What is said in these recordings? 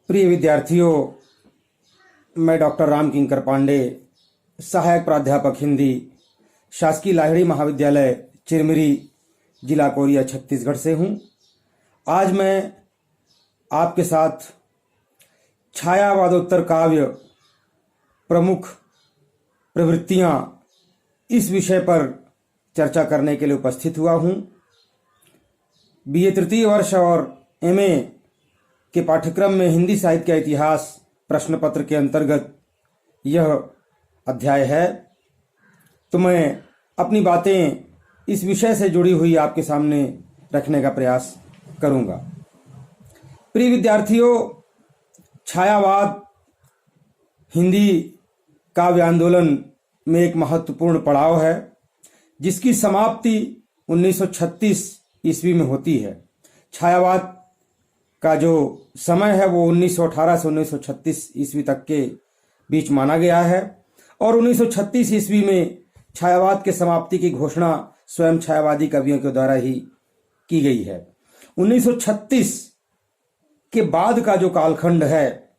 प्रिय विद्यार्थियों, मैं डॉक्टर राम किंकर पांडे, सहायक प्राध्यापक हिंदी, शासकीय लाहिड़ी महाविद्यालय चिरमिरी, जिला कोरिया, छत्तीसगढ़ से हूँ। आज मैं आपके साथ छायावादोत्तर काव्य प्रमुख प्रवृत्तियाँ इस विषय पर चर्चा करने के लिए उपस्थित हुआ हूँ। बीए तृतीय वर्ष और एमए के पाठ्यक्रम में हिंदी साहित्य का इतिहास प्रश्न पत्र के अंतर्गत यह अध्याय है। तो मैं अपनी बातें इस विषय से जुड़ी हुई आपके सामने रखने का प्रयास करूंगा। प्रिय विद्यार्थियों, छायावाद हिंदी काव्य आंदोलन में एक महत्वपूर्ण पड़ाव है, जिसकी समाप्ति 1936 ईस्वी में होती है। छायावाद का जो समय है वो 1918 से 1936 ईस्वी तक के बीच माना गया है और 1936 ईस्वी में छायावाद के समाप्ति की घोषणा स्वयं छायावादी कवियों के द्वारा ही की गई है। 1936 के बाद का जो कालखंड है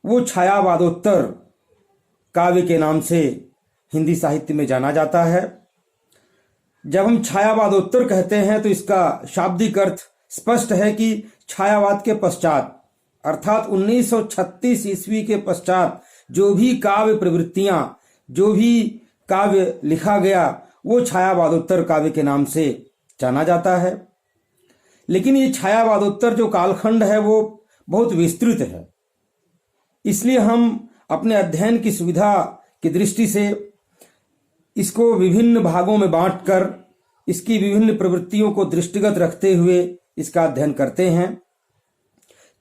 वो छायावादोत्तर काव्य के नाम से हिंदी साहित्य में जाना जाता है। जब हम छायावादोत्तर कहते हैं तो इसका शाब्दिक अर्थ स्पष्ट है कि छायावाद के पश्चात, अर्थात 1936 ईस्वी के पश्चात जो भी काव्य प्रवृत्तियां, जो भी काव्य लिखा गया, वो छायावादोत्तर काव्य के नाम से जाना जाता है। लेकिन ये छायावादोत्तर जो कालखंड है वो बहुत विस्तृत है, इसलिए हम अपने अध्ययन की सुविधा की दृष्टि से इसको विभिन्न भागों में बांटकर इसकी विभिन्न प्रवृत्तियों को दृष्टिगत रखते हुए इसका अध्ययन करते हैं।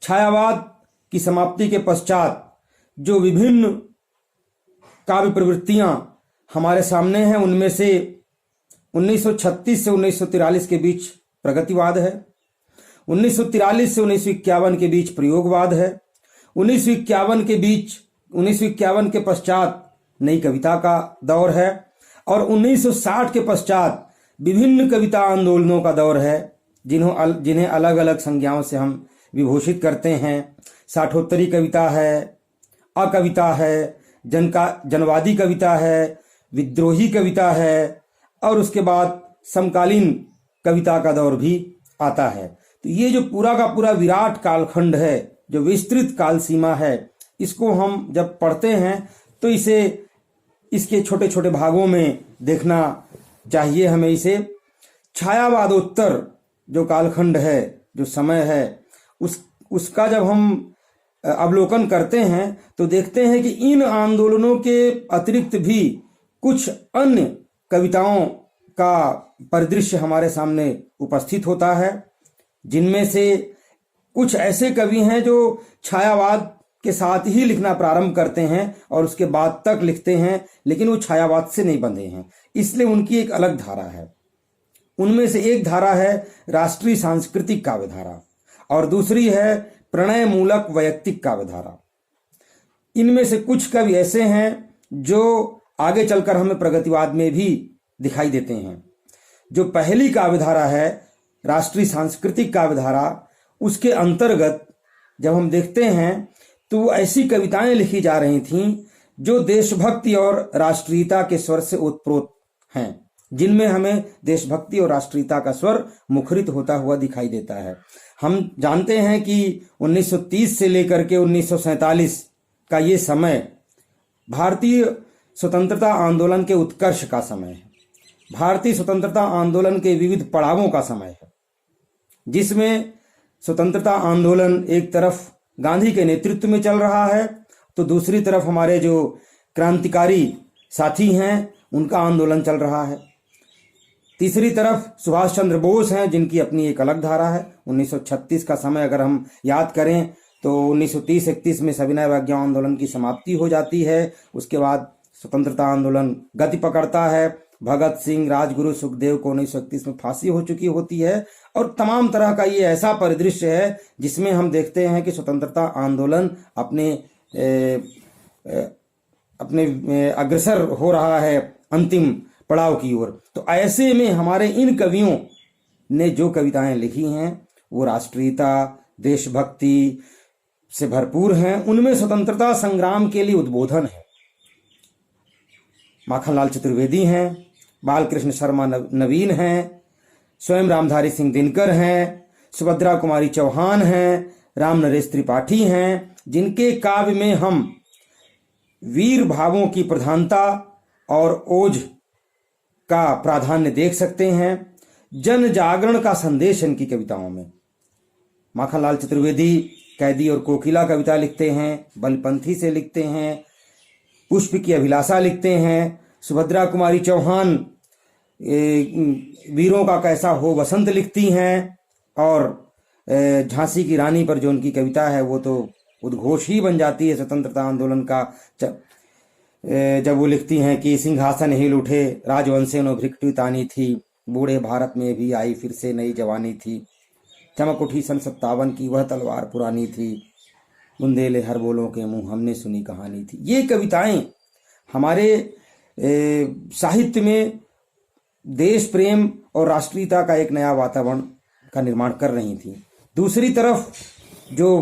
छायावाद की समाप्ति के पश्चात जो विभिन्न काव्य प्रवृत्तियां हमारे सामने हैं, उनमें से 1936 से 1943 के बीच प्रगतिवाद है, 1943 से 1951 के बीच प्रयोगवाद है, 1951 के पश्चात नई कविता का दौर है और 1960 के पश्चात विभिन्न कविता आंदोलनों का दौर है, जिन्हें अलग अलग संज्ञाओं से हम विभूषित करते हैं। साठोत्तरी कविता है, अकविता है, जनवादी कविता है, विद्रोही कविता है और उसके बाद समकालीन कविता का दौर भी आता है। तो ये जो पूरा का पूरा विराट कालखंड है, जो विस्तृत काल सीमा है, इसको हम जब पढ़ते हैं तो इसे इसके छोटे छोटे भागों में देखना चाहिए हमें। इसे छायावादोत्तर जो कालखंड है, जो समय है, उसका जब हम अवलोकन करते हैं तो देखते हैं कि इन आंदोलनों के अतिरिक्त भी कुछ अन्य कविताओं का परिदृश्य हमारे सामने उपस्थित होता है, जिनमें से कुछ ऐसे कवि हैं जो छायावाद के साथ ही लिखना प्रारंभ करते हैं और उसके बाद तक लिखते हैं, लेकिन वो छायावाद से नहीं बंधे हैं, इसलिए उनकी एक अलग धारा है। उनमें से एक धारा है राष्ट्रीय सांस्कृतिक काव्य धारा और दूसरी है प्रणय मूलक वैयक्तिक काव्य धारा। इनमें से कुछ कवि ऐसे हैं जो आगे चलकर हमें प्रगतिवाद में भी दिखाई देते हैं। जो पहली काव्य धारा है, राष्ट्रीय सांस्कृतिक काव्य धारा, उसके अंतर्गत जब हम देखते हैं तो ऐसी कविताएं लिखी जा रही थीं जो देशभक्ति और राष्ट्रीयता के स्वर से ओतप्रोत हैं, जिनमें हमें देशभक्ति और राष्ट्रीयता का स्वर मुखरित होता हुआ दिखाई देता है। हम जानते हैं कि 1930 से लेकर के 1947 का ये समय भारतीय स्वतंत्रता आंदोलन के उत्कर्ष का समय है, भारतीय स्वतंत्रता आंदोलन के विविध पड़ावों का समय है, जिसमें स्वतंत्रता आंदोलन एक तरफ गांधी के नेतृत्व में चल रहा है तो दूसरी तरफ हमारे जो क्रांतिकारी साथी हैं उनका आंदोलन चल रहा है। तीसरी तरफ सुभाष चंद्र बोस हैं, जिनकी अपनी एक अलग धारा है। 1936 का समय अगर हम याद करें तो 1930-31 में सविनय अवज्ञा आंदोलन की समाप्ति हो जाती है। उसके बाद स्वतंत्रता आंदोलन गति पकड़ता है। भगत सिंह, राजगुरु, सुखदेव को 1931 में फांसी हो चुकी होती है और तमाम तरह का ये ऐसा परिदृश्य है जिसमें हम देखते हैं कि स्वतंत्रता आंदोलन अपने अग्रसर हो रहा है अंतिम पड़ाव की ओर। तो ऐसे में हमारे इन कवियों ने जो कविताएं लिखी हैं वो राष्ट्रीयता, देशभक्ति, से भरपूर हैं। उनमें स्वतंत्रता संग्राम के लिए उद्बोधन है। माखनलाल चतुर्वेदी हैं, बालकृष्ण शर्मा नवीन हैं, स्वयं रामधारी सिंह दिनकर हैं, सुभद्रा कुमारी चौहान हैं, राम नरेश त्रिपाठी हैं, जिनके काव्य में हम वीर भावों की प्रधानता और ओज का प्राधान्य देख सकते हैं। जन जागरण का संदेश इनकी कविताओं में। माखनलाल चतुर्वेदी कैदी और कोकिला कविता लिखते हैं, बलपंथी से लिखते हैं, पुष्प की अभिलाषा लिखते हैं। सुभद्रा कुमारी चौहान वीरों का कैसा हो वसंत लिखती हैं, और झांसी की रानी पर जो उनकी कविता है वो तो उद्घोष ही बन जाती है स्वतंत्रता आंदोलन का, जब वो लिखती हैं कि सिंहासन हिल उठे राजवंशे नो भ्रिकटी तानी थी, बूढ़े भारत में भी आई फिर से नई जवानी थी, चमक उठी सन 57 की वह तलवार पुरानी थी, बुंदेले हर बोलों के मुंह हमने सुनी कहानी थी। ये कविताएं हमारे साहित्य में देश प्रेम और राष्ट्रीयता का एक नया वातावरण का निर्माण कर रही थी। दूसरी तरफ जो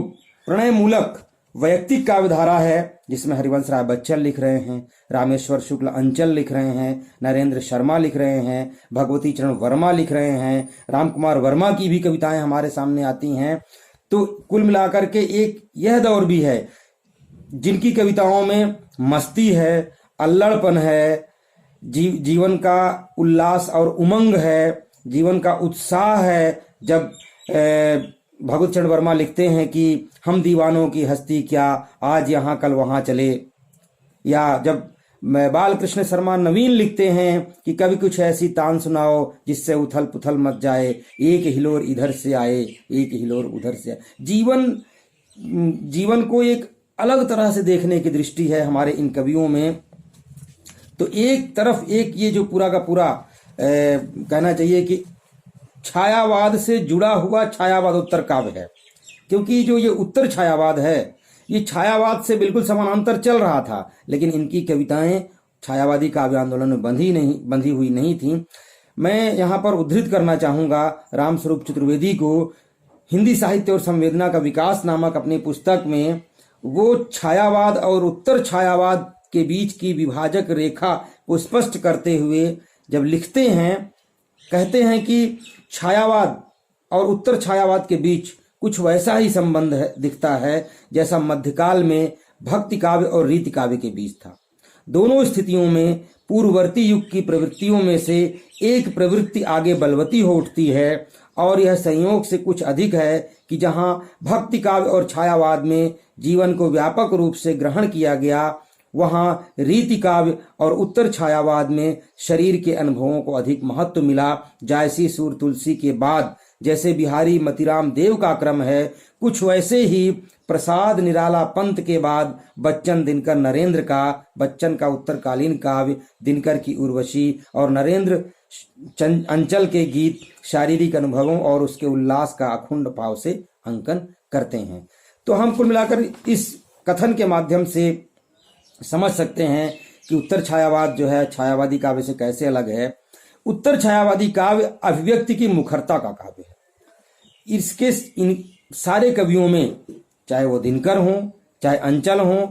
प्रणय मूलक वैयक्तिक काव्यधारा है, जिसमें हरिवंश राय बच्चन लिख रहे हैं, रामेश्वर शुक्ल अंचल लिख रहे हैं, नरेंद्र शर्मा लिख रहे हैं, भगवती चरण वर्मा लिख रहे हैं, रामकुमार वर्मा की भी कविताएं हमारे सामने आती हैं। तो कुल मिलाकर के एक यह दौर भी है जिनकी कविताओं में मस्ती है, अल्लड़पन है, जीवन का उल्लास और उमंग है, जीवन का उत्साह है। जब भगवती चरण वर्मा लिखते हैं कि हम दीवानों की हस्ती क्या, आज यहाँ कल वहाँ चले, या जब बालकृष्ण शर्मा नवीन लिखते हैं कि कभी कुछ ऐसी तान सुनाओ जिससे उथल पुथल मच जाए, एक हिलोर इधर से आए एक हिलोर उधर से आए। जीवन को एक अलग तरह से देखने की दृष्टि है हमारे इन कवियों में। तो एक तरफ एक ये जो पूरा का पूरा कहना चाहिए कि छायावाद से जुड़ा हुआ छायावाद उत्तर काव्य है, क्योंकि जो ये उत्तर छायावाद है ये छायावाद से बिल्कुल समानांतर चल रहा था, लेकिन इनकी कविताएं छायावादी काव्य आंदोलन में बंधी हुई नहीं थी। मैं यहाँ पर उद्धृत करना चाहूँगा रामस्वरूप चतुर्वेदी को। हिंदी साहित्य और संवेदना का विकास नामक अपनी पुस्तक में वो छायावाद और उत्तर छायावाद के बीच की विभाजक रेखा को स्पष्ट करते हुए जब लिखते हैं, कहते हैं कि छायावाद और उत्तर छायावाद के बीच कुछ वैसा ही संबंध दिखता है जैसा मध्यकाल में भक्ति काव्य और रीति काव्य के बीच था। दोनों स्थितियों में पूर्ववर्ती युग की प्रवृत्तियों में से एक प्रवृत्ति आगे बलवती हो उठती है, और यह संयोग से कुछ अधिक है कि जहां भक्ति काव्य और छायावाद में जीवन को व्यापक रूप से ग्रहण किया गया, वहां रीति काव्य और उत्तर छायावाद में शरीर के अनुभवों को अधिक महत्व मिला। जायसी सूर तुलसी के बाद जैसे बिहारी मतीराम देव का क्रम है, कुछ वैसे ही प्रसाद निराला पंत के बाद बच्चन दिनकर नरेंद्र का, बच्चन का उत्तरकालीन काव्य, दिनकर की उर्वशी और नरेंद्र अंचल के गीत शारीरिक अनुभवों और उसके उल्लास का अखंड भाव से अंकन करते हैं। तो हम कुल मिलाकर इस कथन के माध्यम से समझ सकते हैं कि उत्तर छायावाद जो है छायावादी काव्य से कैसे अलग है। उत्तर छायावादी काव्य अभिव्यक्ति की मुखरता का काव्य है। इसके इन सारे कवियों में, चाहे वो दिनकर हों, चाहे अंचल हों,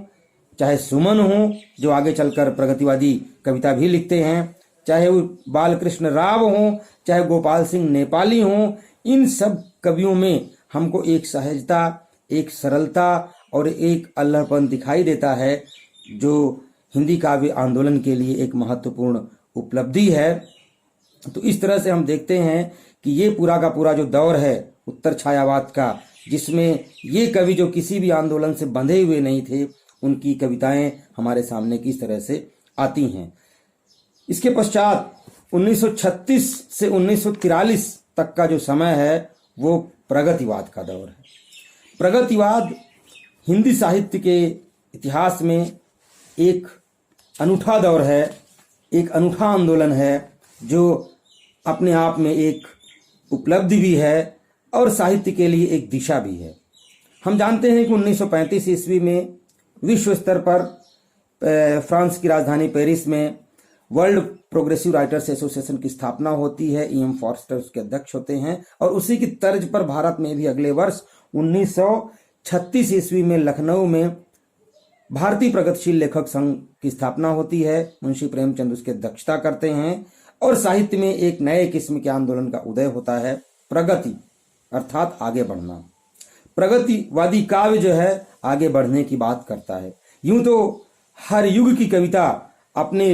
चाहे सुमन हों जो आगे चलकर प्रगतिवादी कविता भी लिखते हैं, चाहे वो बालकृष्ण राव हों, चाहे गोपाल सिंह नेपाली हों, इन सब कवियों में हमको एक सहजता, एक सरलता और एक अल्हड़पन दिखाई देता है जो हिंदी काव्य आंदोलन के लिए एक महत्वपूर्ण उपलब्धि है। तो इस तरह से हम देखते हैं कि ये पूरा का पूरा जो दौर है उत्तर छायावाद का, जिसमें ये कवि जो किसी भी आंदोलन से बंधे हुए नहीं थे, उनकी कविताएं हमारे सामने किस तरह से आती हैं। इसके पश्चात 1936 से 1943 तक का जो समय है वो प्रगतिवाद का दौर है। प्रगतिवाद हिंदी साहित्य के इतिहास में एक अनूठा दौर है, एक अनूठा आंदोलन है जो अपने आप में एक उपलब्धि भी है और साहित्य के लिए एक दिशा भी है। हम जानते हैं कि 1935 ईस्वी में विश्व स्तर पर फ्रांस की राजधानी पेरिस में वर्ल्ड प्रोग्रेसिव राइटर्स एसोसिएशन की स्थापना होती है। E.M. फॉरेस्टर उसके अध्यक्ष होते हैं और उसी की तर्ज पर भारत में भी अगले वर्ष 1946 1936 ईस्वी में लखनऊ में भारतीय प्रगतिशील लेखक संघ की स्थापना होती है। मुंशी प्रेमचंद उसके अध्यक्षता करते हैं और साहित्य में एक नए किस्म के आंदोलन का उदय होता है, प्रगति अर्थात आगे बढ़ना। प्रगतिवादी काव्य जो है आगे बढ़ने की बात करता है। यूं तो हर युग की कविता अपने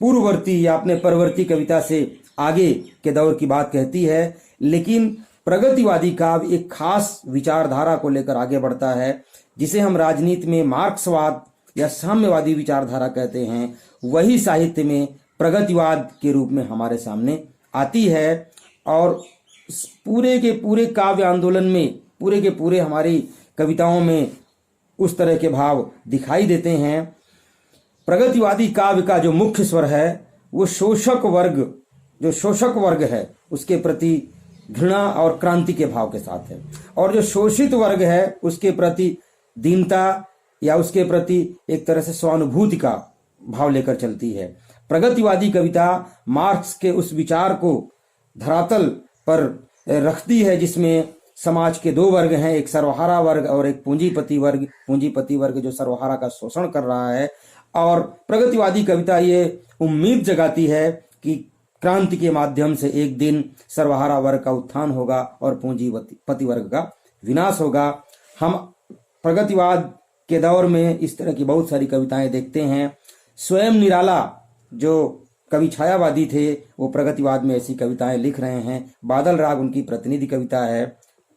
पूर्ववर्ती या अपने परवर्ती कविता से आगे के दौर की बात कहती है, लेकिन प्रगतिवादी काव्य एक खास विचारधारा को लेकर आगे बढ़ता है, जिसे हम राजनीति में मार्क्सवाद या साम्यवादी विचारधारा कहते हैं। वही साहित्य में प्रगतिवाद के रूप में हमारे सामने आती है और पूरे के पूरे काव्य आंदोलन में, पूरे के पूरे हमारी कविताओं में उस तरह के भाव दिखाई देते हैं। प्रगतिवादी काव्य का जो मुख्य स्वर है वो शोषक वर्ग है उसके प्रति घृणा और क्रांति के भाव के साथ है, और जो शोषित वर्ग है उसके प्रति दीनता या उसके प्रति एक तरह से स्वानुभूति का भाव लेकर चलती है। प्रगतिवादी कविता मार्क्स के उस विचार को धरातल पर रखती है जिसमें समाज के दो वर्ग हैं, एक सर्वहारा वर्ग और एक पूंजीपति वर्ग जो सर्वहारा का शोषण कर रहा है। और प्रगतिवादी कविता ये उम्मीद जगाती है कि क्रांति के माध्यम से एक दिन सर्वहारा वर्ग का उत्थान होगा और पूंजीपति वर्ग का विनाश होगा। हम प्रगतिवाद के दौर में इस तरह की बहुत सारी कविताएं देखते हैं। स्वयं निराला जो कवि छायावादी थे वो प्रगतिवाद में ऐसी कविताएं लिख रहे हैं। बादल राग उनकी प्रतिनिधि कविता है।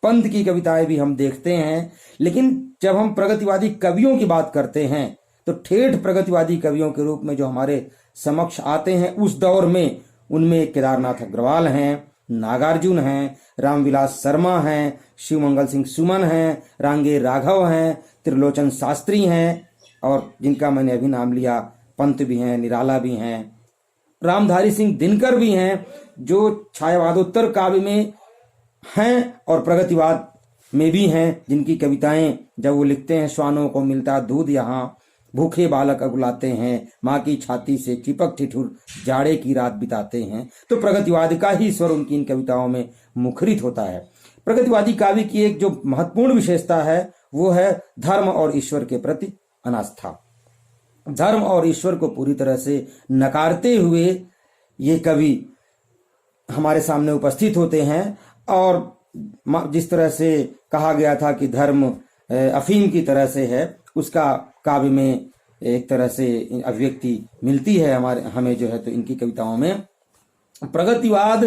पंत की कविताएं भी हम देखते हैं। लेकिन जब हम प्रगतिवादी कवियों की बात करते हैं तो ठेठ प्रगतिवादी कवियों के रूप में जो हमारे समक्ष आते हैं उस दौर में, उनमें केदारनाथ अग्रवाल हैं, नागार्जुन हैं, रामविलास शर्मा हैं, शिवमंगल सिंह सुमन हैं, रांगे राघव हैं, त्रिलोचन शास्त्री हैं, और जिनका मैंने अभी नाम लिया पंत भी हैं, निराला भी हैं, रामधारी सिंह दिनकर भी हैं, जो छायावादोत्तर काव्य में हैं और प्रगतिवाद में भी हैं, जिनकी कविताएं जब वो लिखते हैं, श्वानों को मिलता दूध यहाँ, भूखे बालक अगुलाते हैं, माँ की छाती से चिपक ठिठुर जाड़े की रात बिताते हैं, तो प्रगतिवाद का ही स्वर उनकी इन कविताओं में मुखरित होता है। प्रगतिवादी काव्य की एक जो महत्वपूर्ण विशेषता है वो है धर्म और ईश्वर के प्रति अनास्था। धर्म और ईश्वर को पूरी तरह से नकारते हुए ये कवि हमारे सामने उपस्थित होते हैं। और जिस तरह से कहा गया था कि धर्म अफीम की तरह से है, उसका काव्य में एक तरह से अभिव्यक्ति मिलती है हमें जो है। तो इनकी कविताओं में प्रगतिवाद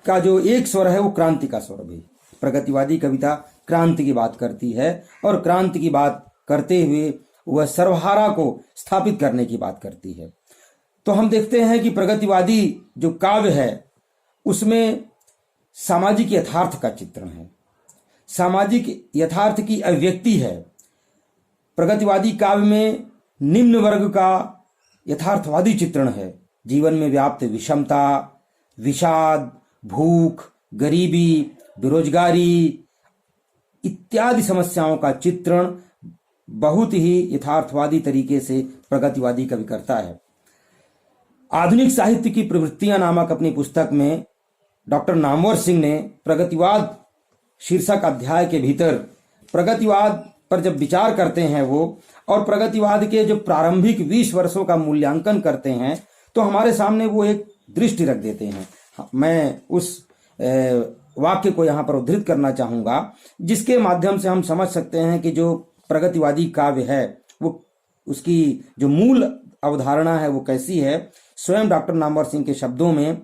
का जो एक स्वर है वो क्रांति का स्वर भी। प्रगतिवादी कविता क्रांति की बात करती है और क्रांति की बात करते हुए वह सर्वहारा को स्थापित करने की बात करती है। तो हम देखते हैं कि प्रगतिवादी जो काव्य है उसमें सामाजिक यथार्थ का चित्रण है, सामाजिक यथार्थ की अभिव्यक्ति है। प्रगतिवादी काव्य में निम्न वर्ग का यथार्थवादी चित्रण है। जीवन में व्याप्त विषमता, विषाद, भूख, गरीबी, बेरोजगारी इत्यादि समस्याओं का चित्रण बहुत ही यथार्थवादी तरीके से प्रगतिवादी कवि करता है। आधुनिक साहित्य की प्रवृत्तियां नामक अपनी पुस्तक में डॉक्टर नामवर सिंह ने प्रगतिवाद शीर्षक अध्याय के भीतर प्रगतिवाद पर जब विचार करते हैं वो, और प्रगतिवाद के जो प्रारंभिक 20 वर्षों का मूल्यांकन करते हैं, तो हमारे सामने वो एक दृष्टि रख देते हैं। मैं उस वाक्य को यहाँ पर उद्धृत करना चाहूंगा जिसके माध्यम से हम समझ सकते हैं कि जो प्रगतिवादी काव्य है वो उसकी जो मूल अवधारणा है वो कैसी है। स्वयं डॉक्टर नामवर सिंह के शब्दों में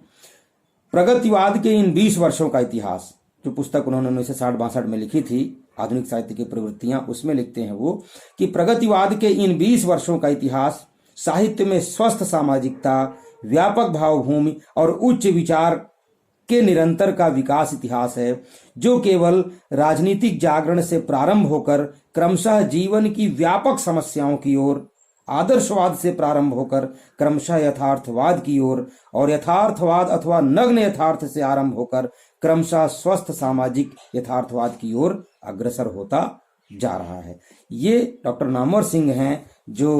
प्रगतिवाद के इन 20 वर्षों का इतिहास, जो पुस्तक उन्होंने 1960-62 में लिखी थी, आधुनिक साहित्य की प्रवृत्तियां, उसमें लिखते हैं वो कि प्रगतिवाद के इन 20 वर्षों का इतिहास साहित्य में स्वस्थ सामाजिकता, व्यापक भावभूमि और उच्च विचार के निरंतर का विकास इतिहास है, जो केवल राजनीतिक जागरण से प्रारंभ होकर क्रमशः जीवन की व्यापक समस्याओं की ओर, आदर्शवाद से प्रारंभ होकर क्रमशः यथार्थवाद की ओर, और यथार्थवाद अथवा नग्न यथार्थ से आरंभ होकर क्रमशः स्वस्थ सामाजिक यथार्थवाद की ओर अग्रसर होता जा रहा है। ये डॉक्टर नामवर सिंह हैं जो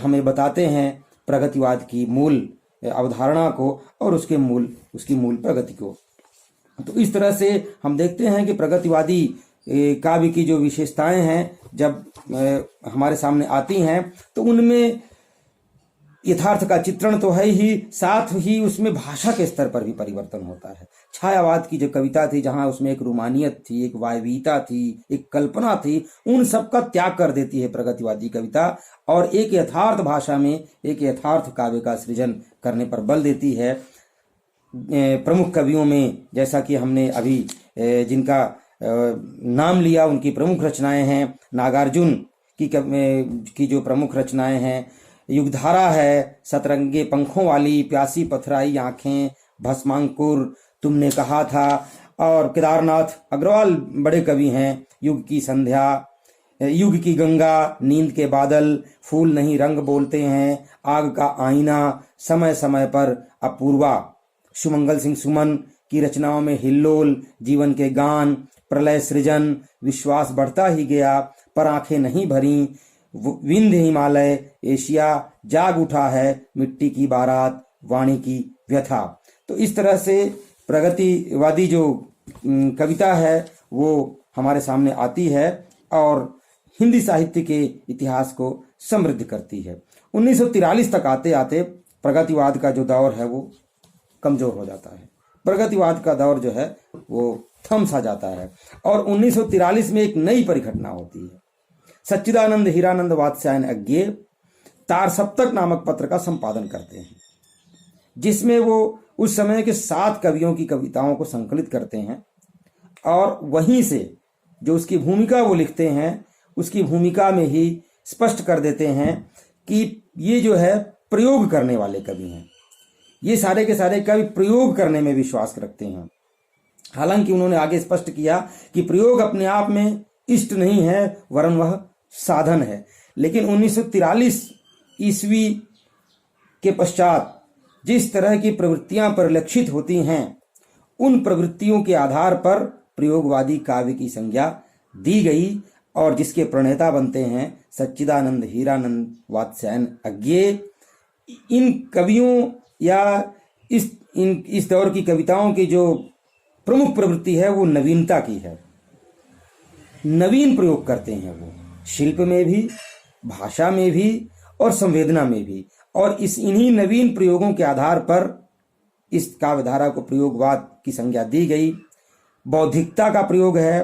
हमें बताते हैं प्रगतिवाद की मूल अवधारणा को और उसकी मूल प्रगति को। तो इस तरह से हम देखते हैं कि प्रगतिवादी काव्य की जो विशेषताएं हैं जब हमारे सामने आती हैं तो उनमें यथार्थ का चित्रण तो है ही, साथ ही उसमें भाषा के स्तर पर भी परिवर्तन होता है। छायावाद की जो कविता थी, जहां उसमें एक रूमानियत थी, एक वायवीयता थी, एक कल्पना थी, उन सब का त्याग कर देती है प्रगतिवादी कविता और एक यथार्थ भाषा में एक यथार्थ काव्य का सृजन करने पर बल देती है। प्रमुख कवियों में जैसा कि हमने अभी जिनका नाम लिया, उनकी प्रमुख रचनाएं हैं। नागार्जुन की जो प्रमुख रचनाएं हैं, युगधारा है, सतरंगे पंखों वाली, प्यासी पथराई आंखें, भस्मांकुर, तुमने कहा था, और केदारनाथ अग्रवाल बड़े कवि हैं। युग की संध्या, युग की गंगा, नींद के बादल, फूल नहीं रंग बोलते हैं, आग का आईना, समय समय पर अपूर्वा। सुमंगल सिंह सुमन की रचनाओं में हिल्लोल, जीवन के गान, प्रलय सृजन, विश्वास बढ़ता ही गया, पर आंखें नहीं भरी, विंध्य हिमालय, एशिया जाग उठा है, मिट्टी की बारात, वाणी की व्यथा। तो इस तरह से प्रगतिवादी जो कविता है वो हमारे सामने आती है और हिंदी साहित्य के इतिहास को समृद्ध करती है। 1943 तक आते आते प्रगतिवाद का जो दौर है वो कमजोर हो जाता है। प्रगतिवाद का दौर जो है वो थम सा जाता है और 1943 में एक नई परिघटना होती है। सच्चिदानंद हीरानंद वात्स्यायन अज्ञे तार सप्तक नामक पत्र का संपादन करते हैं, जिसमें वो उस समय के 7 कवियों की कविताओं को संकलित करते हैं और वहीं से जो उसकी भूमिका वो लिखते हैं, उसकी भूमिका में ही स्पष्ट कर देते हैं कि ये जो है प्रयोग करने वाले कवि हैं। ये सारे के सारे कवि प्रयोग करने में विश्वास रखते हैं। हालांकि उन्होंने आगे स्पष्ट किया कि प्रयोग अपने आप में इष्ट नहीं है, वरन वह साधन है। लेकिन 1943 ईस्वी के पश्चात जिस तरह की प्रवृत्तियां परिलक्षित होती हैं, उन प्रवृत्तियों के आधार पर प्रयोगवादी काव्य की संज्ञा दी गई और जिसके प्रणेता बनते हैं सच्चिदानंद हीरानंद वात्स्यायन अज्ञे। इन कवियों या इस दौर की कविताओं की जो प्रमुख प्रवृत्ति है वो नवीनता की है। नवीन प्रयोग करते हैं वो, शिल्प में भी, भाषा में भी और संवेदना में भी। और इन्हीं नवीन प्रयोगों के आधार पर इस काव्यधारा को प्रयोगवाद की संज्ञा दी गई। बौद्धिकता का प्रयोग है,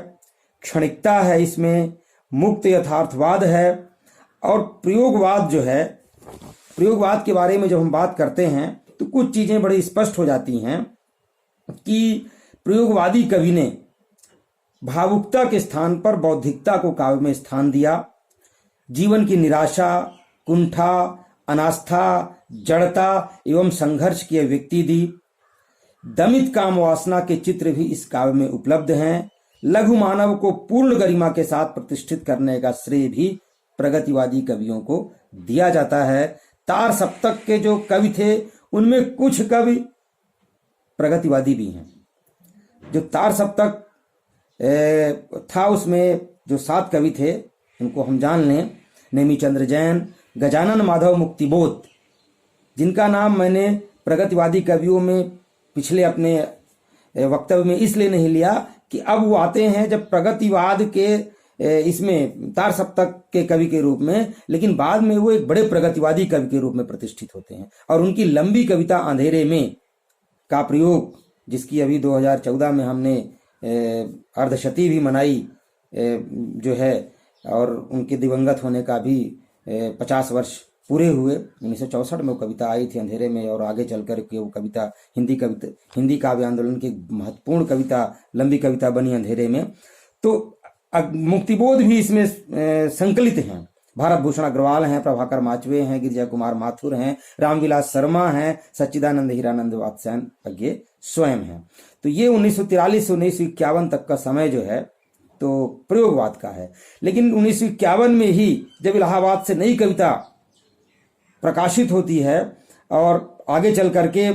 क्षणिकता है, इसमें मुक्त यथार्थवाद है। और प्रयोगवाद जो है, प्रयोगवाद के बारे में जब हम बात करते हैं तो कुछ चीजें बड़ी स्पष्ट हो जाती हैं कि प्रयोगवादी कवि ने भावुकता के स्थान पर बौद्धिकता को काव्य में स्थान दिया। जीवन की निराशा, कुंठा, अनास्था, जड़ता एवं संघर्ष की अभिव्यक्ति दी। दमित काम वासना के चित्र भी इस काव्य में उपलब्ध हैं। लघु मानव को पूर्ण गरिमा के साथ प्रतिष्ठित करने का श्रेय भी प्रगतिवादी कवियों को दिया जाता है। तार सप्तक के जो कवि थे उनमें कुछ कवि प्रगतिवादी भी हैं। जो तार सप्तक था उसमें जो 7 कवि थे उनको हम जान लें। नेमीचंद्र जैन, गजानन माधव मुक्तिबोध, जिनका नाम मैंने प्रगतिवादी कवियों में पिछले अपने वक्तव्य में इसलिए नहीं लिया कि अब वो आते हैं जब प्रगतिवाद के इसमें तार सप्तक के कवि के रूप में, लेकिन बाद में वो एक बड़े प्रगतिवादी कवि के रूप में प्रतिष्ठित होते हैं। और उनकी लंबी कविता अंधेरे में का प्रयोग, जिसकी अभी 2014 में हमने अर्धशती भी मनाई जो है, और उनके दिवंगत होने का भी 50 वर्ष पूरे हुए। 1964 में वो कविता आई थी अंधेरे में, और आगे चलकर के वो कविता हिंदी काव्य आंदोलन की महत्वपूर्ण कविता, लंबी कविता बनी अंधेरे में। तो मुक्तिबोध भी इसमें संकलित हैं। भारत भूषण अग्रवाल हैं, प्रभाकर माचवे हैं, गिरिजा कुमार माथुर हैं, रामविलास शर्मा हैं, सच्चिदानंद हीरानंद वात्स्यायन अज्ञे स्वयं हैं। तो ये 1943 से 1951 तक का समय जो है तो प्रयोगवाद का है। लेकिन 1951 में ही जब इलाहाबाद से नई कविता प्रकाशित होती है और आगे चल करके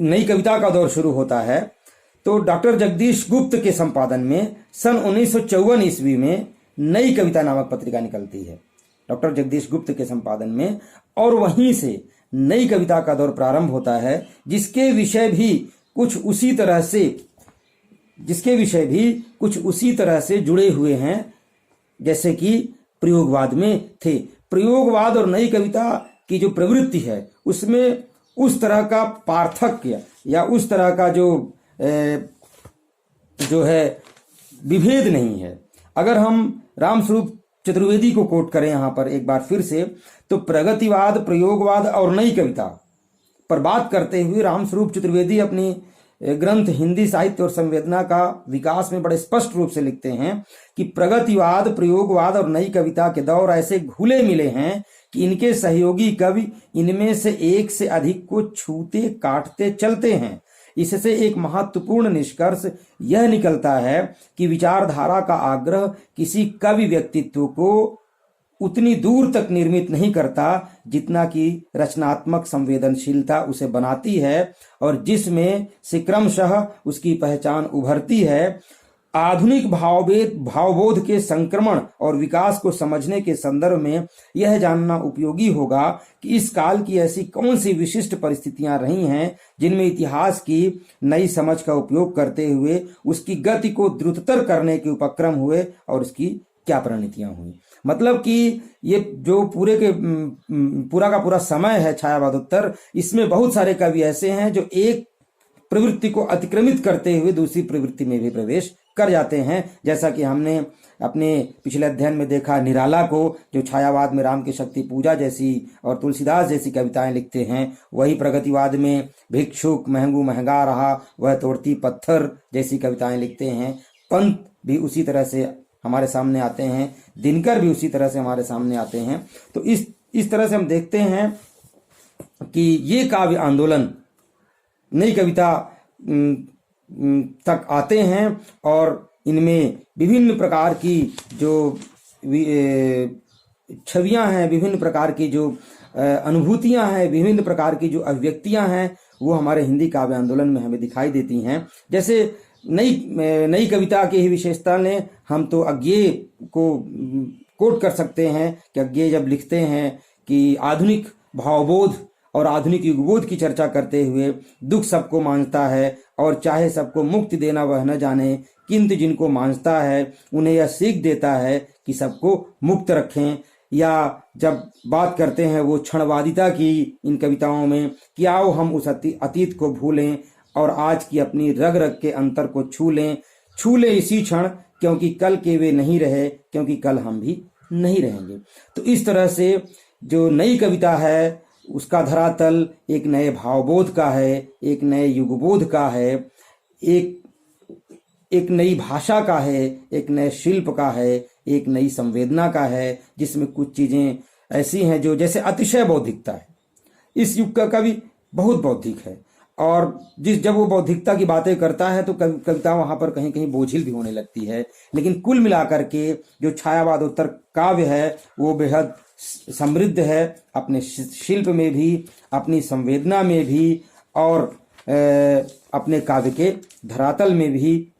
नई कविता का दौर शुरू होता है, तो डॉक्टर जगदीश गुप्त के संपादन में सन 1954 ईस्वी में नई कविता नामक पत्रिका निकलती है, डॉक्टर जगदीश गुप्त के संपादन में। और वहीं से नई कविता का दौर प्रारंभ होता है, जिसके विषय भी कुछ उसी तरह से जिसके विषय भी कुछ उसी तरह से जुड़े हुए हैं जैसे कि प्रयोगवाद में थे। प्रयोगवाद और नई कविता की जो प्रवृत्ति है उसमें उस तरह का पार्थक्य या उस तरह का जो है विभेद नहीं है। अगर हम रामस्वरूप चतुर्वेदी को कोट करें यहाँ पर एक बार फिर से, तो प्रगतिवाद, प्रयोगवाद और नई कविता पर बात करते हुए रामस्वरूप चतुर्वेदी अपनी ग्रंथ हिंदी साहित्य और संवेदना का विकास में बड़े स्पष्ट रूप से लिखते हैं कि प्रगतिवाद, प्रयोगवाद और नई कविता के दौर ऐसे घुले मिले हैं कि इनके सहयोगी कवि इनमें से एक से अधिक को छूते काटते चलते हैं। इससे एक महत्वपूर्ण निष्कर्ष यह निकलता है कि विचारधारा का आग्रह किसी कवि व्यक्तित्व को उतनी दूर तक निर्मित नहीं करता जितना कि रचनात्मक संवेदनशीलता उसे बनाती है और जिसमें से क्रमशः उसकी पहचान उभरती है। आधुनिक भावबोध के संक्रमण और विकास को समझने के संदर्भ में यह जानना उपयोगी होगा कि इस काल की ऐसी कौन सी विशिष्ट परिस्थितियां रही हैं जिनमें इतिहास की नई समझ का उपयोग करते हुए उसकी गति को द्रुततर करने के उपक्रम हुए और उसकी क्या परिणतियां हुई। मतलब कि ये जो पूरा का पूरा समय है छायावादोत्तर, इसमें बहुत सारे कवि ऐसे हैं जो एक प्रवृत्ति को अतिक्रमित करते हुए दूसरी प्रवृत्ति में भी प्रवेश कर जाते हैं। जैसा कि हमने अपने पिछले अध्ययन में देखा निराला को, जो छायावाद में राम की शक्ति पूजा जैसी और तुलसीदास जैसी कविताएं लिखते हैं, वही प्रगतिवाद में भिक्षुक महंगू महंगा रहा वह तोड़ती पत्थर जैसी कविताएं लिखते हैं। पंत भी उसी तरह से हमारे सामने आते हैं, दिनकर भी उसी तरह से हमारे सामने आते हैं। तो इस तरह से हम देखते हैं कि ये काव्य आंदोलन नई कविता तक आते हैं और इनमें विभिन्न प्रकार की जो छवियां हैं, विभिन्न प्रकार की जो अनुभूतियां हैं, विभिन्न प्रकार की जो अभिव्यक्तियां हैं, वो हमारे हिंदी काव्य आंदोलन में हमें दिखाई देती हैं। जैसे नई कविता की ही विशेषता ने हम तो अज्ञेय को कोट कर सकते हैं कि अज्ञेय जब लिखते हैं कि आधुनिक भावबोध और आधुनिक युगबोध की चर्चा करते हुए दुख सबको मांझता है और चाहे सबको मुक्ति देना वह न जाने, किंतु जिनको मांझता है उन्हें यह सीख देता है कि सबको मुक्त रखें। या जब बात करते हैं वो क्षणवादिता की इन कविताओं में कि आओ हम उस अतीत को भूलें और आज की अपनी रग रग के अंतर को छू लें इसी क्षण, क्योंकि कल के वे नहीं रहे, क्योंकि कल हम भी नहीं रहेंगे। तो इस तरह से जो नई कविता है उसका धरातल एक नए भावबोध का है, एक नए युगबोध का है, एक नई भाषा का है, एक नए शिल्प का है, एक नई संवेदना का है, जिसमें कुछ चीजें ऐसी हैं जो जैसे अतिशय बौद्धिकता है। इस युग का कवि बहुत बौद्धिक है और जब वो बौद्धिकता की बातें करता है तो कविता वहां पर कहीं कहीं बोझिल भी होने लगती है। लेकिन कुल मिलाकर के जो छायावादोत्तर काव्य है वो बेहद समृद्ध है, अपने शिल्प में भी, अपनी संवेदना में भी और अपने काव्य के धरातल में भी,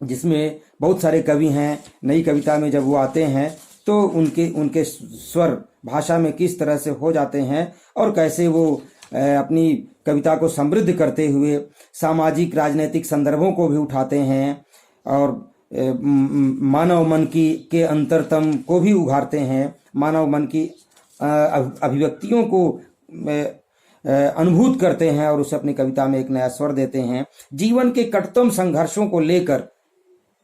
जिसमें बहुत सारे कवि हैं। नई कविता में जब वो आते हैं तो उनके स्वर भाषा में किस तरह से हो जाते हैं और कैसे वो अपनी कविता को समृद्ध करते हुए सामाजिक राजनीतिक संदर्भों को भी उठाते हैं और मानव मन के अंतरतम को भी उघारते हैं, मानव मन की अभिव्यक्तियों को अनुभूत करते हैं और उसे अपनी कविता में एक नया स्वर देते हैं। जीवन के कटतम संघर्षों को लेकर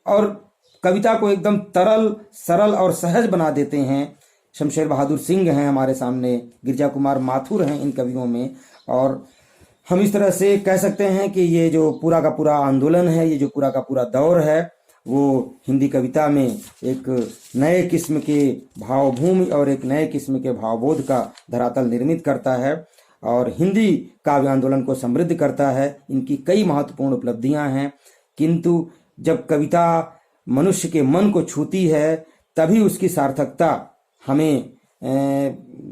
और कविता को एकदम तरल, सरल और सहज बना देते हैं। शमशेर बहादुर सिंह हैं हमारे सामने, गिरजा कुमार माथुर हैं इन कवियों में, और हम इस तरह से कह सकते हैं कि ये जो पूरा का पूरा आंदोलन है, ये जो पूरा का पूरा दौर है, वो हिंदी कविता में एक नए किस्म के भावभूमि और एक नए किस्म के भावबोध का धरातल निर्मित करता है और हिंदी काव्य आंदोलन को समृद्ध करता है। इनकी कई महत्वपूर्ण उपलब्धियां हैं, किंतु जब कविता मनुष्य के मन को छूती है तभी उसकी सार्थकता हमें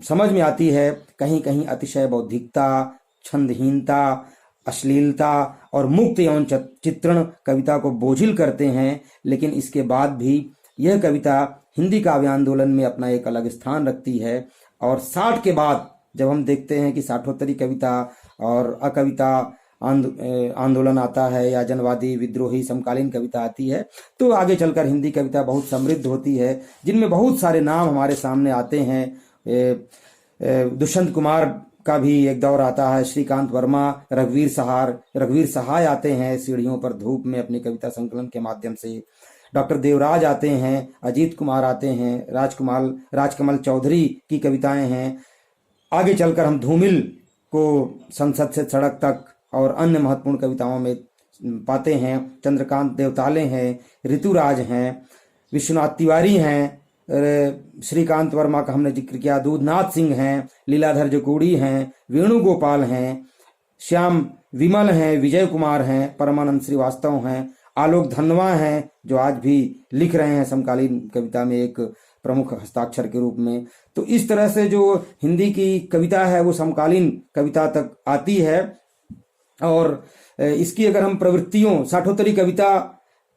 समझ में आती है। कहीं कहीं अतिशय बौद्धिकता, छंदहीनता, अश्लीलता और मुक्त यौन चित्रण कविता को बोझिल करते हैं, लेकिन इसके बाद भी यह कविता हिंदी काव्य आंदोलन में अपना एक अलग स्थान रखती है। और 60 के बाद जब हम देखते हैं कि साठोत्तरी कविता और अकविता आंदोलन आता है या जनवादी विद्रोही समकालीन कविता आती है, तो आगे चलकर हिंदी कविता बहुत समृद्ध होती है, जिनमें बहुत सारे नाम हमारे सामने आते हैं। दुष्यंत कुमार का भी एक दौर आता है, श्रीकांत वर्मा, रघुवीर सहाय आते हैं सीढ़ियों पर धूप में अपनी कविता संकलन के माध्यम से, डॉक्टर देवराज आते हैं, अजीत कुमार आते हैं, राजकमल चौधरी की कविताएं हैं। आगे चलकर हम धूमिल को संसद से सड़क तक और अन्य महत्वपूर्ण कविताओं में पाते हैं। चंद्रकांत देवताले हैं, ऋतुराज हैं, विश्वनाथ तिवारी हैं, श्रीकांत वर्मा का हमने जिक्र किया, दूधनाथ सिंह हैं, लीलाधर जकोड़ी हैं, वेणुगोपाल हैं, श्याम विमल हैं, विजय कुमार हैं, परमानंद श्रीवास्तव हैं, आलोक धनवा हैं जो आज भी लिख रहे हैं समकालीन कविता में एक प्रमुख हस्ताक्षर के रूप में। तो इस तरह से जो हिंदी की कविता है वो समकालीन कविता तक आती है। और इसकी अगर हम प्रवृत्तियों साठोत्तरी कविता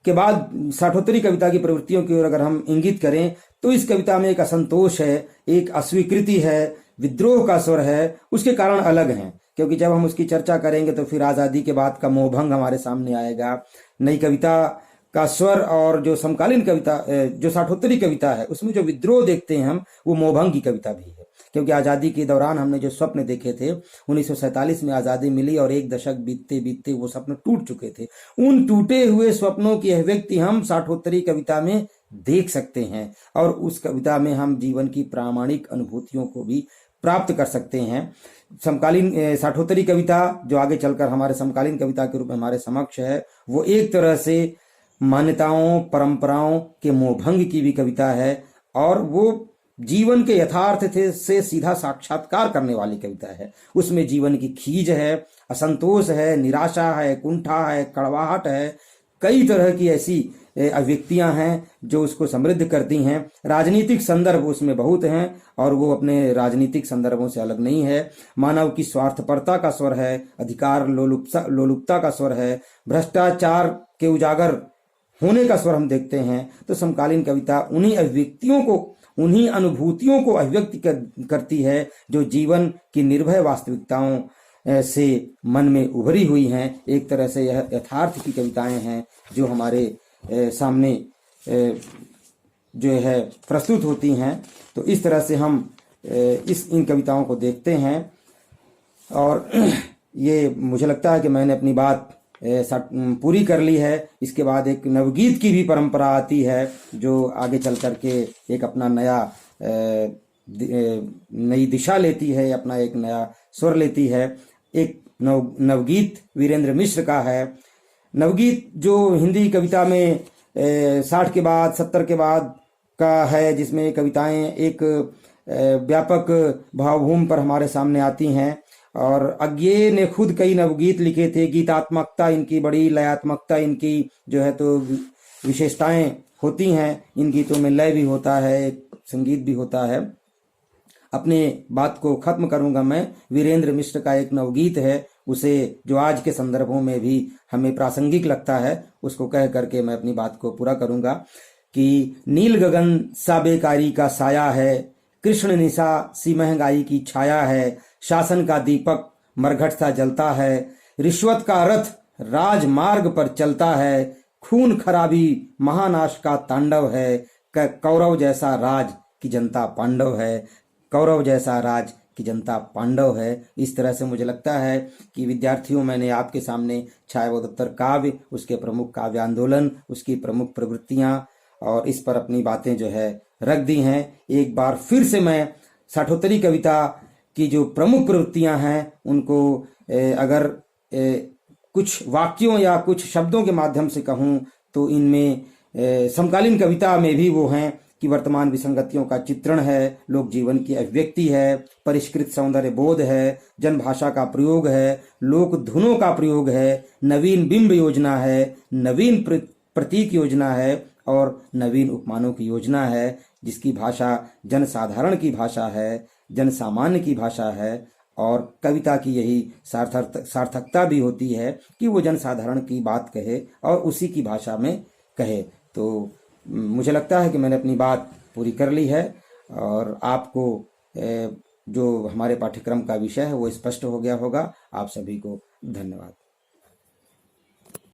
के बाद साठोत्तरी कविता की प्रवृत्तियों की ओर अगर हम इंगित करें तो इस कविता में एक असंतोष है, एक अस्वीकृति है, विद्रोह का स्वर है। उसके कारण अलग हैं, क्योंकि जब हम उसकी चर्चा करेंगे तो फिर आज़ादी के बाद का मोहभंग हमारे सामने आएगा। नई कविता का स्वर और जो समकालीन कविता जो साठोत्तरी कविता है उसमें जो विद्रोह देखते हैं हम, वो मोहभंग की कविता भी है। क्योंकि आज़ादी के दौरान हमने जो स्वप्न देखे थे, 1947 में आज़ादी मिली और एक दशक बीतते बीतते वो स्वप्न टूट चुके थे। उन टूटे हुए स्वप्नों की अभिव्यक्ति हम साठोत्तरी कविता में देख सकते हैं और उस कविता में हम जीवन की प्रामाणिक अनुभूतियों को भी प्राप्त कर सकते हैं। समकालीन साठोत्तरी कविता जो आगे चलकर हमारे समकालीन कविता के रूप में हमारे समक्ष है, वो एक तरह से मान्यताओं परंपराओं के मोहभंग की भी कविता है और वो जीवन के यथार्थ से सीधा साक्षात्कार करने वाली कविता है। उसमें जीवन की खीज है, असंतोष है, निराशा है, कुंठा है, कड़वाहट है, कई तरह की ऐसी अभिव्यक्तियां हैं जो उसको समृद्ध करती हैं। राजनीतिक संदर्भ उसमें बहुत हैं और वो अपने राजनीतिक संदर्भों से अलग नहीं है। मानव की स्वार्थपरता का स्वर है, अधिकार लोलुपता का स्वर है, भ्रष्टाचार के उजागर होने का स्वर हम देखते हैं। तो समकालीन कविता उन्हीं अभिव्यक्तियों को, उन्हीं अनुभूतियों को अभिव्यक्त करती है जो जीवन की निर्भय वास्तविकताओं से मन में उभरी हुई हैं। एक तरह से यह यथार्थ की कविताएं हैं जो हमारे सामने जो है प्रस्तुत होती हैं। तो इस तरह से हम इन कविताओं को देखते हैं और ये मुझे लगता है कि मैंने अपनी बात पूरी कर ली है। इसके बाद एक नवगीत की भी परंपरा आती है जो आगे चल करके एक अपना नई दिशा लेती है, अपना एक नया स्वर लेती है। एक नवगीत वीरेंद्र मिश्र का है। नवगीत जो हिंदी कविता में 60 के बाद 70 के बाद का है, जिसमें कविताएं एक व्यापक भावभूमि पर हमारे सामने आती हैं। और अज्ञे ने खुद कई नवगीत लिखे थे। गीतात्मकता इनकी बड़ी, लयात्मकता इनकी जो है तो विशेषताएं होती हैं। इन गीतों में लय भी होता है, संगीत भी होता है। अपने बात को खत्म करूंगा मैं। वीरेंद्र मिश्र का एक नवगीत है, उसे जो आज के संदर्भों में भी हमें प्रासंगिक लगता है, उसको कह करके मैं अपनी बात को पूरा करूंगा कि नील गगन सा बेकारी का साया है, कृष्ण निशा सी महंगाई की छाया है, शासन का दीपक मरघट सा जलता है, रिश्वत का रथ राजमार्ग पर चलता है, खून खराबी महानाश का तांडव है, कौरव जैसा राज की जनता पांडव है, कौरव जैसा राज की जनता पांडव है। इस तरह से मुझे लगता है कि विद्यार्थियों, मैंने आपके सामने छायावोत्तर काव्य, उसके प्रमुख काव्य आंदोलन, उसकी प्रमुख प्रवृत्तियां और इस पर अपनी बातें जो है रख दी हैं। एक बार फिर से मैं साठोत्तरी कविता की जो प्रमुख प्रवृत्तियां हैं उनको अगर कुछ वाक्यों या कुछ शब्दों के माध्यम से कहूं तो इनमें समकालीन कविता में भी वो हैं कि वर्तमान विसंगतियों का चित्रण है, लोक जीवन की अभिव्यक्ति है, परिष्कृत सौंदर्य बोध है, जनभाषा का प्रयोग है, लोक धुनों का प्रयोग है, नवीन बिंब योजना है, नवीन प्रतीक योजना है और नवीन उपमानों की योजना है, जिसकी भाषा जनसाधारण की भाषा है, जन सामान्य की भाषा है। और कविता की यही सार्थकता भी होती है कि वो जनसाधारण की बात कहे और उसी की भाषा में कहे। तो मुझे लगता है कि मैंने अपनी बात पूरी कर ली है और आपको जो हमारे पाठ्यक्रम का विषय है वो स्पष्ट हो गया होगा। आप सभी को धन्यवाद।